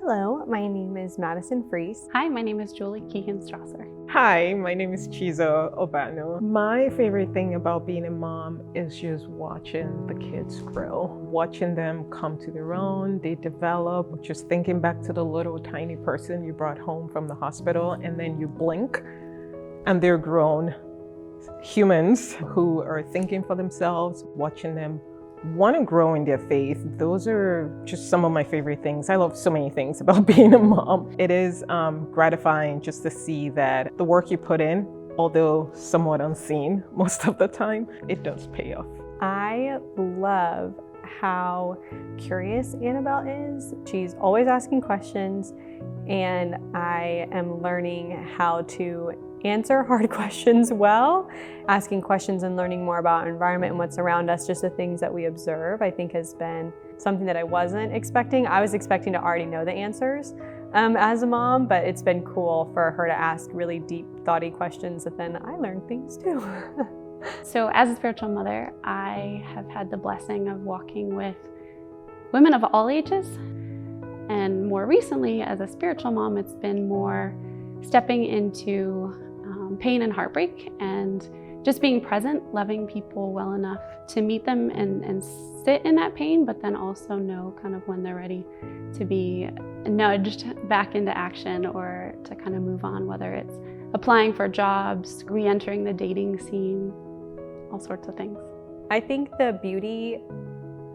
Hello, my name is Madison Fries. Hi, my name is Julie Keegan-Strasser. Hi, my name is Chizo Obano. My favorite thing about being a mom is just watching the kids grow, watching them come to their own, they develop, just thinking back to the little tiny person you brought home from the hospital, and then you blink and they're grown humans who are thinking for themselves, watching them want to grow in their faith. Those are just some of my favorite things. I love so many things about being a mom. It is gratifying just to see that the work you put in, although somewhat unseen most of the time, it does pay off. I love how curious Annabelle is. She's always asking questions, and I am learning how to answer hard questions well. Asking questions and learning more about our environment and what's around us, just the things that we observe, I think has been something that I wasn't expecting. I was expecting to already know the answers as a mom, but it's been cool for her to ask really deep, thoughty questions that then I learned things too. So as a spiritual mother, I have had the blessing of walking with women of all ages. And more recently, as a spiritual mom, it's been more stepping into pain and heartbreak and just being present, loving people well enough to meet them and sit in that pain, but then also know kind of when they're ready to be nudged back into action or to kind of move on, whether it's applying for jobs, re-entering the dating scene, all sorts of things. I think the beauty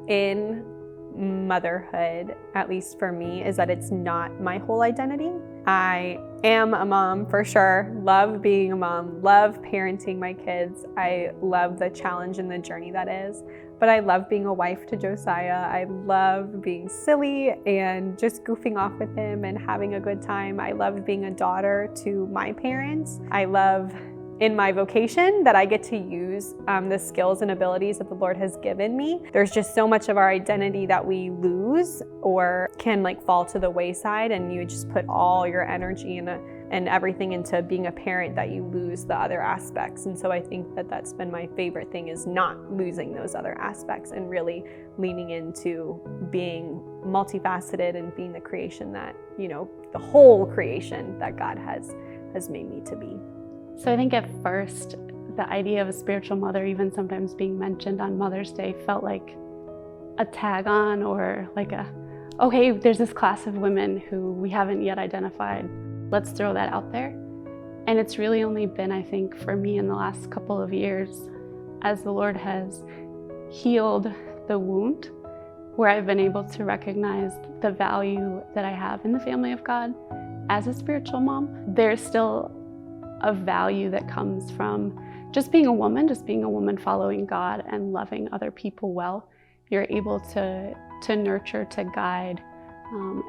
in motherhood, at least for me, is that it's not my whole identity. I am a mom for sure, love being a mom, love parenting my kids. I love the challenge and the journey that is, but I love being a wife to Josiah. I love being silly and just goofing off with him and having a good time. I love being a daughter to my parents. I love in my vocation that I get to use the skills and abilities that the Lord has given me. There's just so much of our identity that we lose or can fall to the wayside, and you just put all your energy and everything into being a parent that you lose the other aspects. And so I think that that's been my favorite thing, is not losing those other aspects and really leaning into being multifaceted and being the creation that, the whole creation that God has made me to be. So I think at first, the idea of a spiritual mother, even sometimes being mentioned on Mother's Day, felt like a tag on or hey, there's this class of women who we haven't yet identified. Let's throw that out there. And it's really only been, I think, for me in the last couple of years, as the Lord has healed the wound, where I've been able to recognize the value that I have in the family of God as a spiritual mom. There's still a value that comes from just being a woman following God and loving other people well. You're able to nurture, to guide,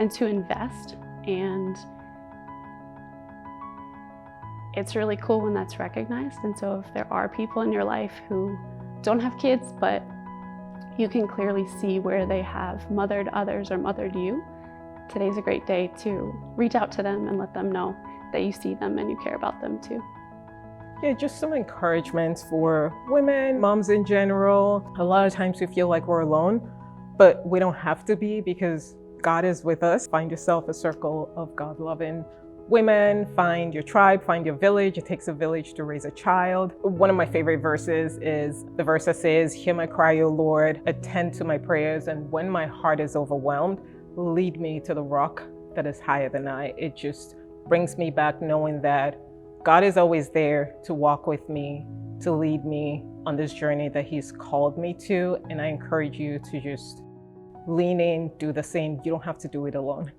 and to invest. And it's really cool when that's recognized. And so if there are people in your life who don't have kids, but you can clearly see where they have mothered others or mothered you, today's a great day to reach out to them and let them know that you see them and you care about them too. Yeah, just some encouragement for women, moms in general. A lot of times we feel like we're alone, but we don't have to be, because God is with us. Find yourself a circle of God-loving women, find your tribe, find your village. It takes a village to raise a child. One of my favorite verses is the verse that says, "Hear my cry, O Lord, attend to my prayers, and when my heart is overwhelmed, lead me to the rock that is higher than I." It just brings me back knowing that God is always there to walk with me, to lead me on this journey that He's called me to. And I encourage you to just lean in, do the same. You don't have to do it alone.